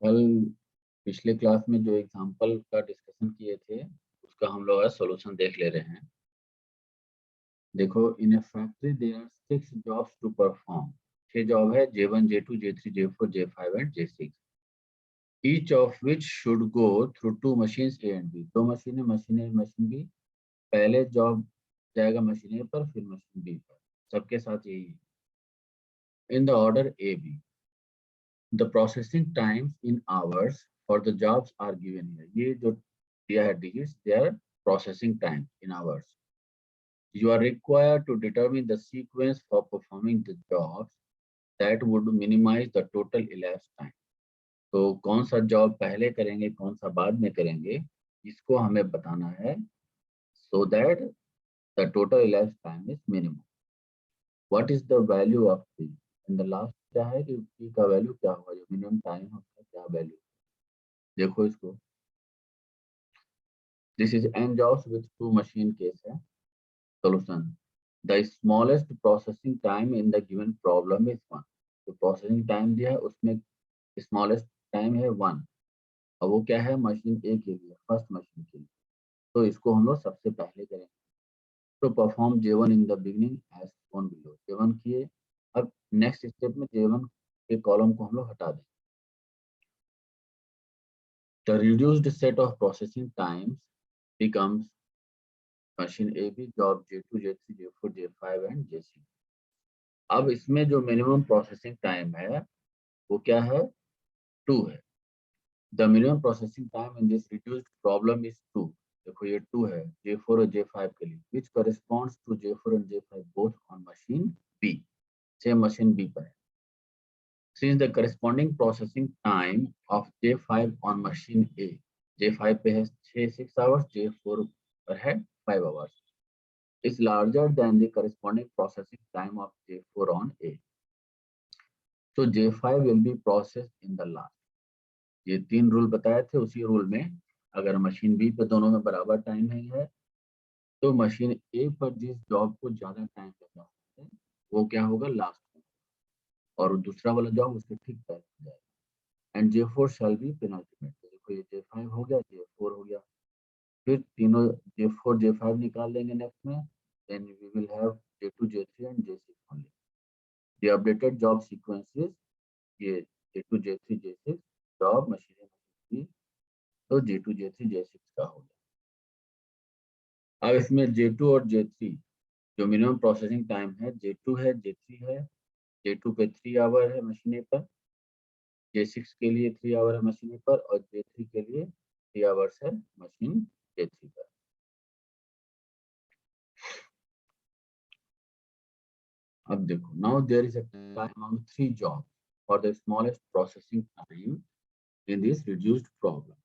कल पिछले क्लास में जो एग्जांपल का डिस्कशन किए थे उसका हम लोग आज सॉल्यूशन देख ले रहे हैं। देखो, in a factory there are 6 jobs to perform. 6 job है, J1 J2 J3 J4 J5 and J6, each of which should go through 2 machines A and B. दो मशीन ए मशीन बी। पहले job जाएगा machine A पर, फिर machine B पर। सबके साथ यही है। In the order A B, the processing times in hours for the jobs are given here. ये जो दिया है digits, they are processing time in hours. You are required to determine the sequence for performing the jobs that would minimize the total elapsed time. तो कौन सा job पहले करेंगे, कौन सा बाद में करेंगे, इसको हमें बताना है, so that the total elapsed time is minimum. What is the value of P? And the last क्या है कि P का वैल्यू क्या होगा, जो मिनिमम टाइम होगा क्या वैल्यू। देखो इसको, this is n jobs with 2 machine case है। Solution: the smallest processing time in the given problem is 1. तो प्रोसेसिंग टाइम दिया है उसमें स्मॉलेस्ट टाइम है 1। अब वो क्या है, मशीन ए के लिए, फर्स्ट मशीन के लिए। तो इसको हम लोग सबसे पहले करेंगे। तो perform J1 in the beginning as shown below. J1 किए। अब नेक्स्ट स्टेप में J1 के कॉलम को हम लोग हटा दें। The reduced set of processing times becomes machine A B job J2 J3 J4 J5 and J6। अब इसमें जो मिनिमम प्रोसेसिंग टाइम है वो क्या है, 2 है। The minimum processing time in this reduced problem is 2। देखो ये 2 है J4 और J5 के लिए, which corresponds to J4 and J5 both on machine B। Same machine B पर है। Since the corresponding processing time of J5 on machine A, J5 पे है 6 आवर्स, J4 पर है 5 hours, is larger than the corresponding processing time of J4 on A. So J5 will be processed in the last. ये 3 rule बताए थे, उसी rule में अगर मशीन बी पे दोनों में बराबर टाइम नहीं है तो मशीन ए पर जिस जॉब को ज्यादा टाइम लगा है वो क्या होगा, लास्ट में, और दूसरा वाला जॉब उसके ठीक पहले हो जाएगा। And J4 shall be penultimate. देखो ये J5 हो गया, J4 हो गया, फिर तीनों J4 J5 निकाल लेंगे नेक्स्ट में, then we will have J2 J3 and J6 only. The updated job sequences, ये J2 J3 J6 job machine, तो J2 J3 J6 का हो गया। अब इसमें J2 और J3 जो मिनिमम प्रोसेसिंग टाइम है, J2 है J3 है। J2 पे 3 आवर है मशीन पर, J6 के लिए 3 आवर है मशीन पर, और J3 के लिए 3 आवर्स है मशीन J3 पर। अब देखो, now there is a time amount 3 job for the smallest processing time in this reduced problem.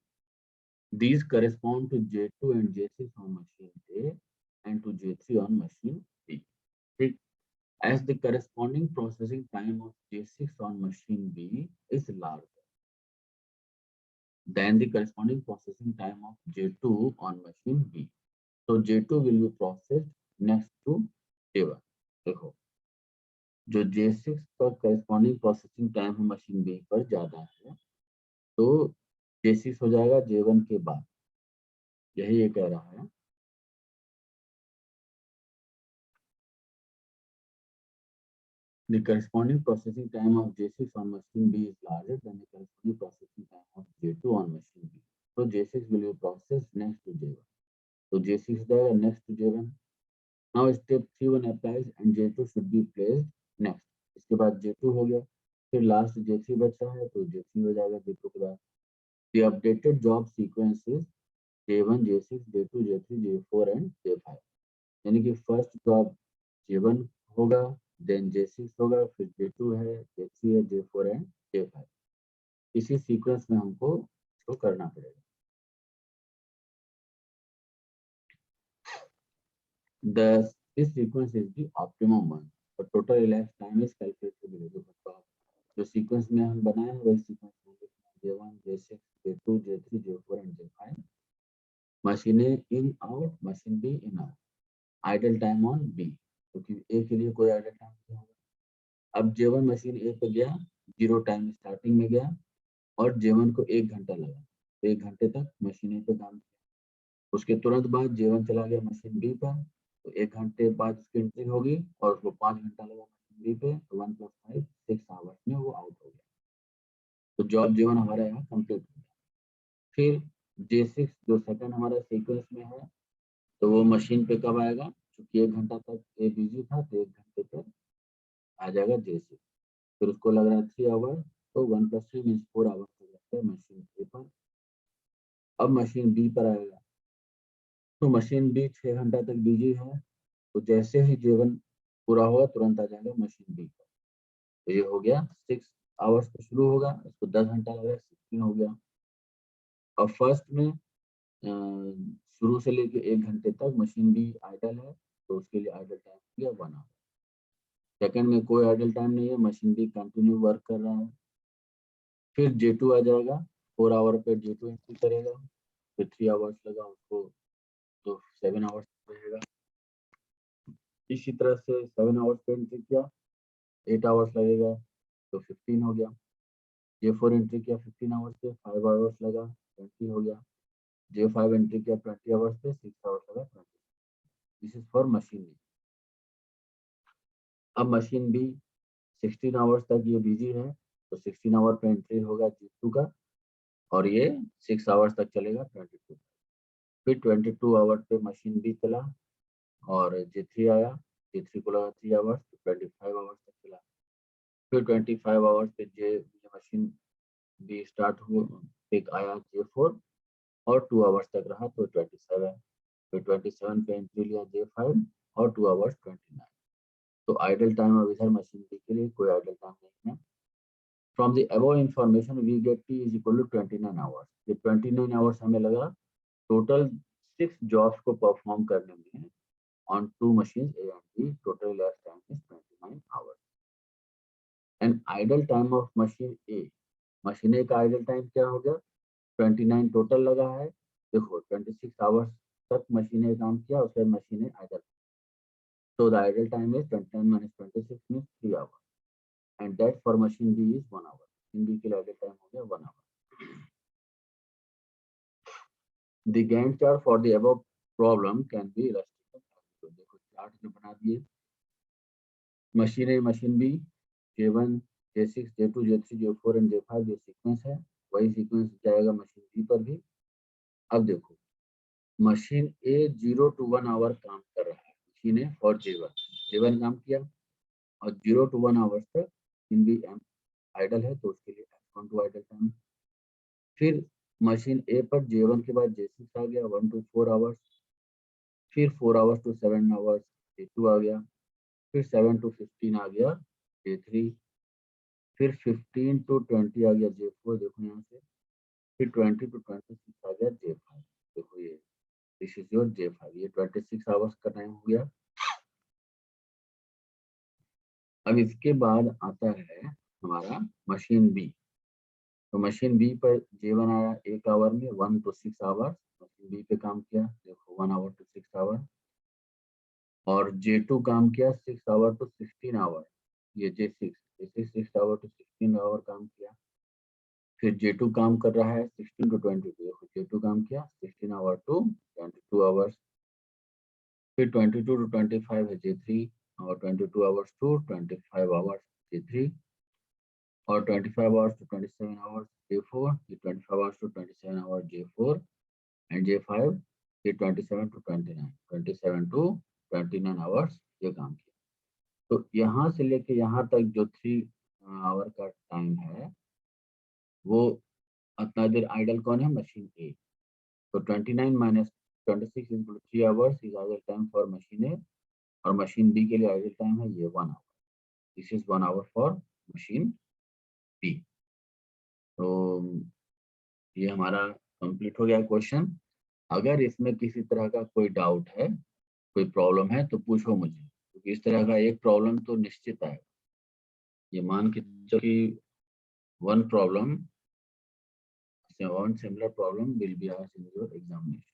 These correspond to J2 and J6 on machine A and to J3 on machine B. ठीक, as the corresponding processing time of J6 on machine B is larger than the corresponding processing time of J2 on machine B. So J2 will be processed next to J1. देखो, जो J6 का corresponding processing time है machine B पर ज्यादा है, तो J6 हो जाएगा J1 के बाद, यही ये कह रहा है। The corresponding processing time of J6 on machine B is larger than the corresponding processing time of J2 on machine B. So J6 will be processed next to J1. So J6 हो जाएगा next to J1. Now step 3(1) applies and J2 should be placed next. इसके बाद J2 हो गया, फिर last J3 बचा है तो J3 हो जाएगा J2 के बाद। The updated job sequence is J1 J6 J2 J3 J4 and J5। यानी कि फर्स्ट जॉब J1 होगा, देन J6 होगा, फिर J2 है, J3 है, J4 एंड J5। इसी सीक्वेंस में हमको इसको करना पड़ेगा। This sequence is the optimum one. The total elapsed time is calculated below. जो सीक्वेंस में हम बनाए हैं वही सीक्वेंस में J1 J6 J2 J3 J4 and J5। Machine A in out, machine B in out. Idle time on B, क्योंकि A के लिए कोई आइडल टाइम नहीं होगा। अब J1 मशीन ए पे गया, 0 टाइम स्टार्टिंग में गया, और J1 को 1 घंटा लगा, तो 1 घंटे तक मशीन A पे काम किया। उसके तुरंत बाद J1 चला गया मशीन B पर, तो 1 घंटे बाद उसकी एंट्री होगी और उसको 5 घंटा लगा मशीन B पे, तो 1 + 5 6 आवर्स में वो आउट हो गया। तो जॉब J1 हमारा यहाँ कंप्लीट हो गया। फिर J6 जो सेकंड हमारा सीक्वेंस में है, तो वो मशीन पे कब आएगा? क्योंकि 1 घंटा तक ए बिजी था, तो 1 घंटे पे आ जाएगा J6। फिर उसको लग रहा है 3 आवर, तो 1 + 3 मीन्स 4 आवर्स लगता है मशीन ए पर। अब मशीन बी पर आएगा, तो मशीन बी 6 घंटा तक बिजी है, तो जैसे ही J1 पूरा होगा तुरंत आ जाएगा मशीन बी पर। तो ये हो गया 6 आवर्स पे शुरू होगा, इसको 10 घंटा लगा, 16 हो गया। अब फर्स्ट में शुरू से लेके 1 घंटे तक मशीन बी आइडल है, तो उसके लिए आइडल टाइम हो गया 1 आवर। सेकंड में कोई आइडल टाइम नहीं है, मशीन बी कंटिन्यू वर्क कर रहा है। फिर J2 आ जाएगा, 4 आवर पे J2 एंट्री करेगा, फिर 3 आवर्स लगा उसको, तो 7 आवर्स रहेगा। इसी तरह से 7 आवर्स पे एंट्री किया, 8 आवर्स लगेगा, तो 15 हो गया। J4 एंट्री किया 15 आवर्स पे, 5 आवर्स लगा, 20 हो गया। J5 एंट्री किया 20 आवर्स पे, 6 आवर्स लगा, 20। This is for machine B. अब मशीन बी 16 आवर्स तक ये बिजी है, तो 16 आवर पे एंट्री होगा J2 का, और ये 6 आवर्स तक चलेगा 22। फिर 22 आवर पे मशीन बी चला और J3 आया, J3 को लगा 3 आवर्स, तो 25 आवर्स तक चला। फिर 25 आवर्स पे मशीन बी स्टार्ट हुआ, एक आया J4 और 2 आवर्स तक रहा, तो 27। फिर 27 पे एंट्री लिया J5 और 2 आवर्स 29। तो आइडल टाइम अब इधर मशीन बी के लिए कोई आइडल टाइम नहीं है। From the above information we get T is equal to 29 hours. ये 29 आवर्स हमें लगा टोटल 6 जॉब्स को परफॉर्म करने में on 2 machines A and B. Total elapsed time is 29 hours. And idle time of machine A. Machine A का idle time क्या हो गया? 29 टोटल लगा है। देखो 26 आवर्स तक मशीन A काम किया, उसके बाद machine A idle। So the idle time is 29 minus 26 means 3 hours. And that for machine B is 1 hour. Machine B के लिए idle time हो गया 1 hour. The Gantt chart for the above problem can be illustrated. तो देखो chart जो बना दिए, machine A, machine B, J1, J6, J2, J3, J4 and J5 जो सीक्वेंस है, वही सीक्वेंस जाएगा मशीन B पर भी। अब देखो मशीन A 0 to 1 आवर काम कर रहा है, मशीन A और J1 काम किया और 0 to 1 आवर्स तक मशीन B आइडल है, तो उसके लिए टू आइडल टाइम। फिर मशीन A पर J1 के बाद J6 आ गया 1 to 4 आवर्स, फिर 4 आवर्स to 7 आवर्स J2 आ गया, फिर 7 to 15 आ गया J3, फिर 15 to 20 आ गया J4, देखो यहाँ से, फिर 20 to 26 आ गया J5। देखो ये दिस इज योर J5, ये 26 आवर्स का टाइम हो गया। अब इसके बाद आता है हमारा मशीन बी। तो मशीन बी पर J1 आया 1 आवर में 1 to 6 आवर्स, मशीन बी पे काम किया, देखो 1 आवर to 6 आवर। और J2 काम किया 6 आवर to 16 आवर, ये J6 6 आवर to 16 आवर काम किया। फिर J2 काम कर रहा है 16 to 22, देखो J2 काम किया 16 आवर to 22 आवर्स। फिर 22 to 25 है J3 और 22 आवर्स to 25 आवर्स J3 और 25 आवर्स to 27 आवर्स J4, ये 25 hours to 27 hours J4 and J5, ये 27 to 29, 27 to 29 आवर्स ये काम किया। तो यहाँ से लेके यहाँ तक जो 3 आवर का टाइम है, वो इतना देर आइडल कौन है? Machine A. तो 29 minus 26 into 3 hours is idle time for machine A, और मशीन बी के लिए आइडल टाइम है ये 1 hour. This is 1 hour for machine B. तो ये हमारा कंप्लीट हो गया क्वेश्चन। अगर इसमें किसी तरह का कोई डाउट है, कोई प्रॉब्लम है, तो पूछो मुझे, क्योंकि इस तरह का एक प्रॉब्लम तो निश्चित आएगा। ये मान के चलो कि one problem, one similar problem will be asked in your examination,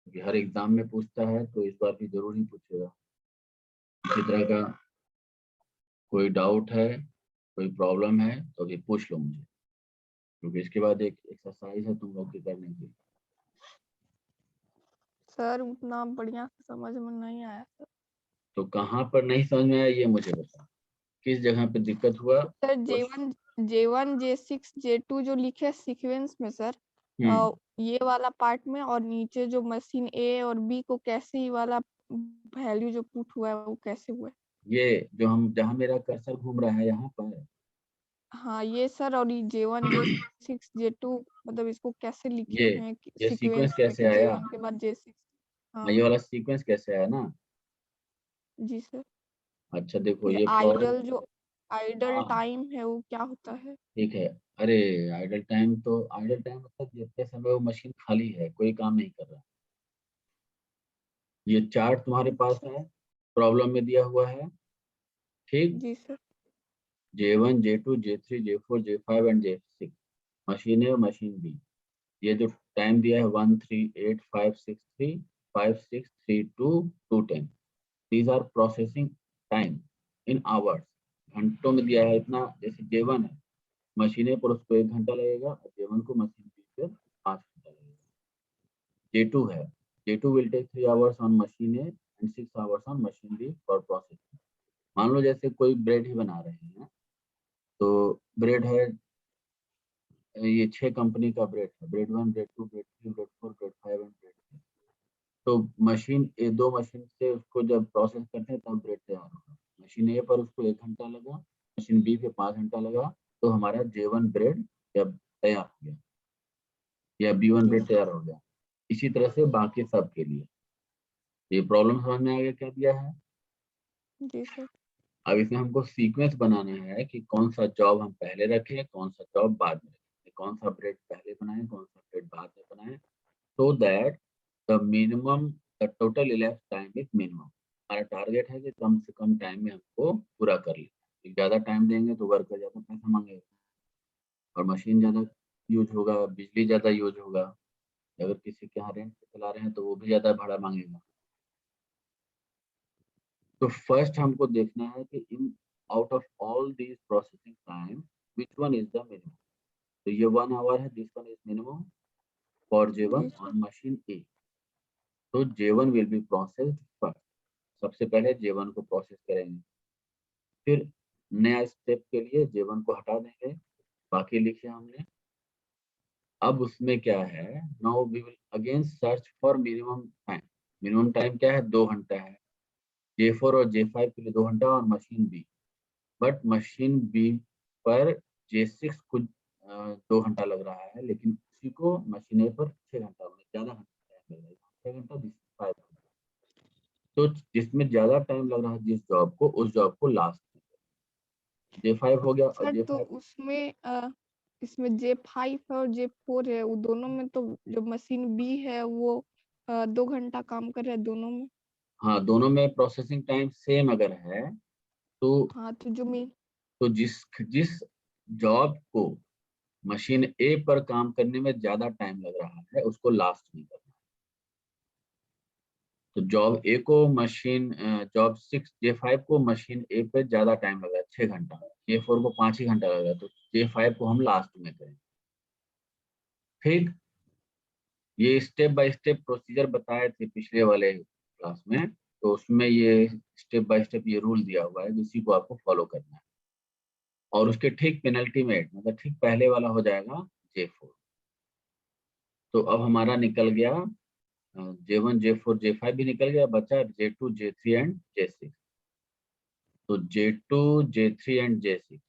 क्योंकि हर एग्जाम में पूछता है, तो इस बार भी जरूर ही पूछेगा। इसी तरह का कोई डाउट है, कोई प्रॉब्लम है, तो अभी पूछ लो मुझे। क्योंकि इसके बाद एक एक्सरसाइज है तुम लोग की करने की। सर उतना बढ़िया से समझ में नहीं आया सर। तो कहाँ पर नहीं समझ में आया ये मुझे बता, किस जगह पे दिक्कत हुआ? सर J1 J6 J2 जो लिखे सीक्वेंस में सर, हम्म, ये वाला पार्ट में, और नीचे जो मशीन ए और बी को कैसे ही वाला वैल्यू जो पुट हुआ है वो कैसे हुआ है। ये जो हम जहाँ मेरा कर्सर घूम रहा है यहाँ पर, हाँ ये सर, और ये J1 J6 J2 मतलब इसको कैसे लिखे ये हैं ये सीक्वेंस सीक्वेंस में कैसे कि आया? J1 के बाद J6। हाँ, ये हाँ वाला सीक्वेंस कैसे आया ना? जी सर। अच्छा देखो फिर ये प्रॉब्लम। आइडल हाँ टाइम है वो क्या होता है। ठीक है। अरे आइडल टाइम मतलब जितने समय वो मशीन खाली है, कोई काम नहीं कर रहा। ये चार्ट तुम्हारे पास है, प्रॉब्लम में दिया हुआ है, ठीक। जी sir. J1 J2 J3 J4 J5 and J6 machine A और मशीन बी। ये जो टाइम दिया है 138 563 5632 210, these are processing time in hours. घंटों में दिया है इतना। जैसे J1 है, मशीन ए पर उसको 1 घंटा लगेगा और J1 को मशीन बी पर 5 घंटा लगेगा। J2 है, J2 will take 3 hours on machine A and 6 hours on machine B for processing। मान लो जैसे कोई ब्रेड ही बना रहे हैं, तो ब्रेड है, ये 6 कंपनी का ब्रेड है, bread 1 bread 2 bread 3 bread 4 bread 5 and bread 6। तो मशीन ए, 2 मशीन से उसको जब प्रोसेस करते हैं तब ब्रेड तैयार होगा। मशीन ए पर उसको 1 घंटा लगा, मशीन बी पे 5 घंटा लगा, तो हमारा J1 ब्रेड जब तैयार हो गया या B1 जी ब्रेड सर। तैयार हो गया। इसी तरह से बाकी सब के लिए। ये प्रॉब्लम समझ में आ गया क्या दिया है? जी सर। अब इसमें हमको सीक्वेंस बनाना है कि कौन सा जॉब हम पहले रखें, कौन सा जॉब बाद में रखें, कौन सा ब्रेड पहले बनाएं, कौन सा ब्रेड बाद में बनाएं, so that the minimum the total elapsed time is minimum। हमारा टारगेट है कि कम से कम टाइम में हमको पूरा कर ले। ज़्यादा टाइम देंगे तो वर्कर ज़्यादा पैसा मांगेगा, और मशीन ज़्यादा यूज होगा, बिजली ज़्यादा यूज होगा। अगर किसी के यहाँ रेंट पे चला रहे हैं तो वो भी ज़्यादा भाड़ा मांगेगा। तो फर्स्ट हमको देखना है कि in out of all these processing time which one is the minimum. तो ये 1 आवर है, this one is minimum for जी J1 sir. On machine A. तो J1 will be processed first. सबसे पहले J1 को प्रोसेस करेंगे, फिर नया स्टेप के लिए J1 को हटा देंगे, बाकी लिखे हमने। अब उसमें क्या है, now we will again search for minimum time. Minimum time क्या है, 2 घंटा है। J4 और J5 के लिए 2 घंटा और machine B. But machine B पर J6 को 2 घंटा लग रहा है, लेकिन उसी को मशीन ए पर 6 घंटा, ज्यादा घंटा टाइम लग रहा है, 6 घंटा 5 घंटा। तो जिसमें ज्यादा टाइम लग रहा है जिस जॉब को, उस जॉब को लास्ट में। J5 हो गया और सर तो J5। उसमें इसमें J5 और J4 है, वो दोनों में तो जो मशीन बी है वो 2 घंटा काम कर रहा है दोनों में। हाँ, दोनों में प्रोसेसिंग टाइम सेम अगर है तो हाँ तो जो मैं जिस जिस जॉब को मशीन ए पर काम करने में ज्यादा टाइम लग रहा है उसको लास्ट में करना है। तो जॉब 6 J5 को मशीन ए पे ज्यादा टाइम लग रहा है, 6 घंटा। J4 को 5 ही घंटा लग रहा है, तो J5 को हम लास्ट में करें। ठीक। ये स्टेप बाय स्टेप प्रोसीजर बताए थे पिछले वाले क्लास में, तो उसमें ये स्टेप बाय स्टेप ये रूल दिया हुआ है, इसी को आपको फॉलो करना है। और उसके ठीक पेनल्टीमेट मतलब ठीक पहले वाला हो जाएगा J4। तो अब हमारा निकल गया J1 J4 J5 भी निकल गया, बचा J2 J3 एंड J6। तो J2 J3 एंड J6।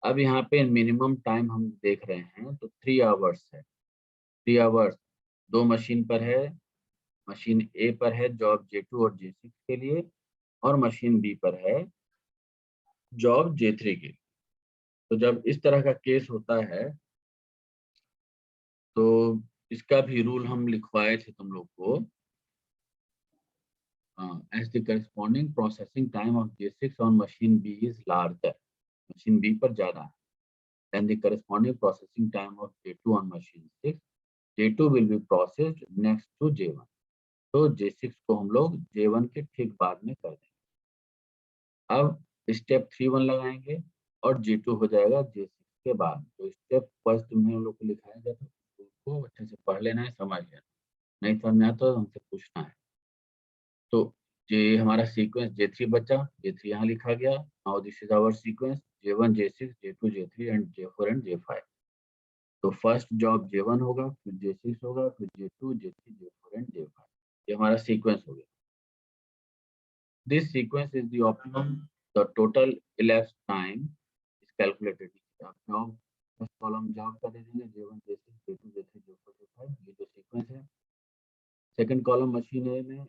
अब यहाँ पे मिनिमम टाइम हम देख रहे हैं तो 3 आवर्स है। 3 आवर्स 2 मशीन पर है, मशीन ए पर है जॉब J2 और J6 के लिए, और मशीन बी पर है जॉब J3 के लिए। तो जब इस तरह का केस होता है तो इसका भी रूल हम लिखवाए थे तुम लोग को। As the corresponding processing time of J6 on machine B is larger, machine B पर ज्यादा है, then the corresponding processing time of J2 on machine 6, J2 will be processed next to J1। तो J6 को हम लोग J1 के ठीक बाद में कर देंगे। अब स्टेप 3 1 लगाएंगे और J2 हो जाएगा J6 उसके बाद जो स्टेप फर्स्ट तुम्हें हम लोग को लिखाया गया था उसको अच्छे से पढ़ लेना है, समझ लेना, नहीं समझ में आया तो हमसे पूछना है। तो ये हमारा सीक्वेंस J3 बचा, J3 यहाँ लिखा गया। Now this is our sequence J1 J6 J2 J3 and J4 and J5। तो फर्स्ट जॉब J1 होगा, फिर J6 होगा, फिर J2 J3 J4 and J5। ये हमारा सीक्वेंस हो गया। This sequence is the optimum, the total elapsed time is calculated. आप जॉब फर्स्ट कॉलम जॉब का दे देंगे J1 J6 J2 J3 J4 J5, ये जो सीक्वेंस है। सेकंड कॉलम मशीन ए में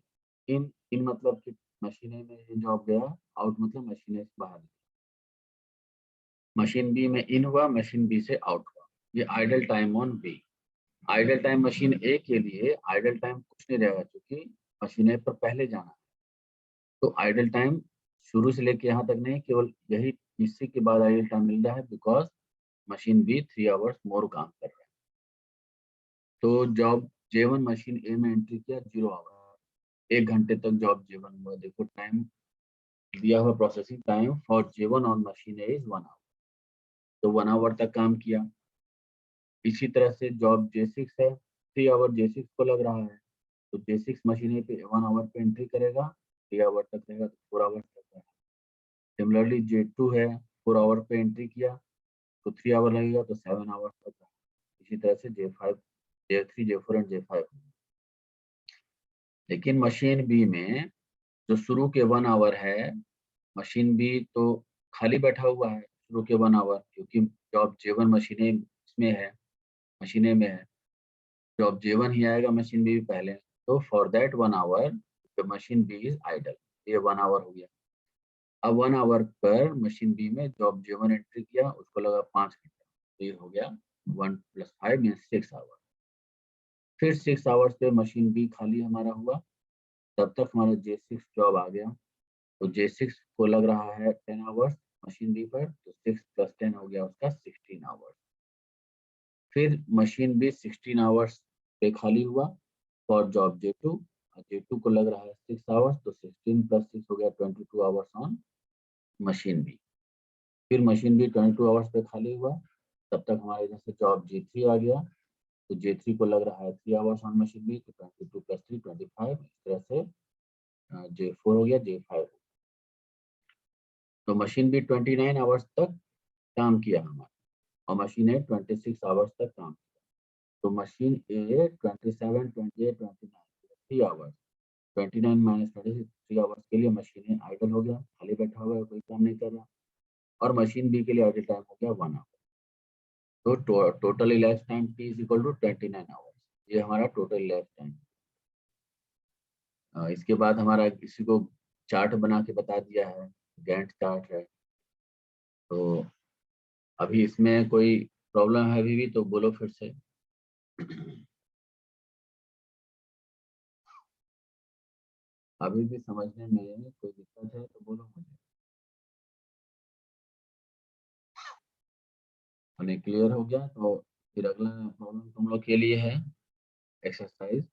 इन इन मतलब कि मशीन ए में ये जॉब गया, आउट मतलब मशीन ए से बाहर निकला। मशीन बी में इन हुआ, मशीन बी से आउट हुआ। ये idle time on B. Idle time machine A के लिए आइडल टाइम कुछ नहीं रहेगा क्योंकि मशीन ए पर पहले जाना है। तो आइडल टाइम शुरू से लेके यहाँ तक नहीं, केवल यही इसी के बाद आइडल टाइम मिल रहा है because machine B 3 hours more काम कर रहा है। तो जॉब J1 मशीन ए में एंट्री किया 0 आवर, 1 घंटे तक जॉब J1 हुआ। देखो टाइम दिया हुआ, processing time for J1 on machine A is 1 hour, तो 1 आवर तक काम किया। इसी तरह से जॉब J6 है, 3 आवर J6 को लग रहा है, तो J6 मशीन ए पे 1 आवर पे एंट्री करेगा, 3 आवर तक रहेगा तो 4 आवर तक रहेगा। सिमिलरली J2 है, 4 आवर पे एंट्री किया तो 3 आवर लगेगा तो 7 आवर तक रहेगा। इसी तरह से J5 J3 J4 and J5। लेकिन मशीन बी में जो शुरू के 1 आवर है, मशीन बी तो खाली बैठा हुआ है शुरू के 1 आवर, क्योंकि जॉब J1 मशीन ए इसमें है, मशीन ए में है। जॉब J1 ही आएगा मशीन बी पहले, तो for that 1 hour the machine B is idle. ये 1 आवर हो गया। अब 1 आवर पर मशीन बी में जॉब J1 एंट्री किया, उसको लगा 5 घंटा, तो ये हो गया 1 + 5 मीन्स 6 आवर। फिर 6 आवर्स पे मशीन बी खाली हमारा हुआ, तब तक हमारा J6 जॉब आ गया। तो J6 को लग रहा है 10 आवर्स मशीन बी पर, तो 6 + 10 हो गया उसका 16 आवर्स। फिर मशीन बी 16 आवर्स पे खाली हुआ फॉर जॉब J2, J2 को लग रहा है 6 आवर्स, तो 16 + 6 हो गया 22 आवर्स ऑन मशीन बी। फिर मशीन बी 22 आवर्स पे खाली हुआ, तब तक हमारे इधर से जॉब J3 आ गया, तो J3 को लग रहा है 3 आवर्स ऑन मशीन बी, तो 22 + 3 25। इस तरह से J4 हो गया, J5। तो मशीन बी 29 आवर्स तक काम किया हमारा, और मशीन ए 26 आवर्स तक काम किया। तो मशीन ए 27 28 29 3 आवर्स, 29 - 26 3 आवर्स के लिए मशीन ए आइडल हो गया, खाली बैठा हुआ है, कोई काम नहीं कर रहा। और मशीन बी के लिए आइडल टाइम हो गया 1 आवर। तो total elapsed time T = 29 hours. ये हमारा टोटल elapsed टाइम। इसके बाद हमारा किसी को चार्ट बना के बता दिया है, गैंट चार्ट है। तो अभी इसमें कोई प्रॉब्लम है अभी भी तो बोलो फिर से। अभी भी समझने में कोई दिक्कत है तो बोलो मुझे। क्लियर हो गया तो फिर अगला प्रॉब्लम तुम लोग के लिए है एक्सरसाइज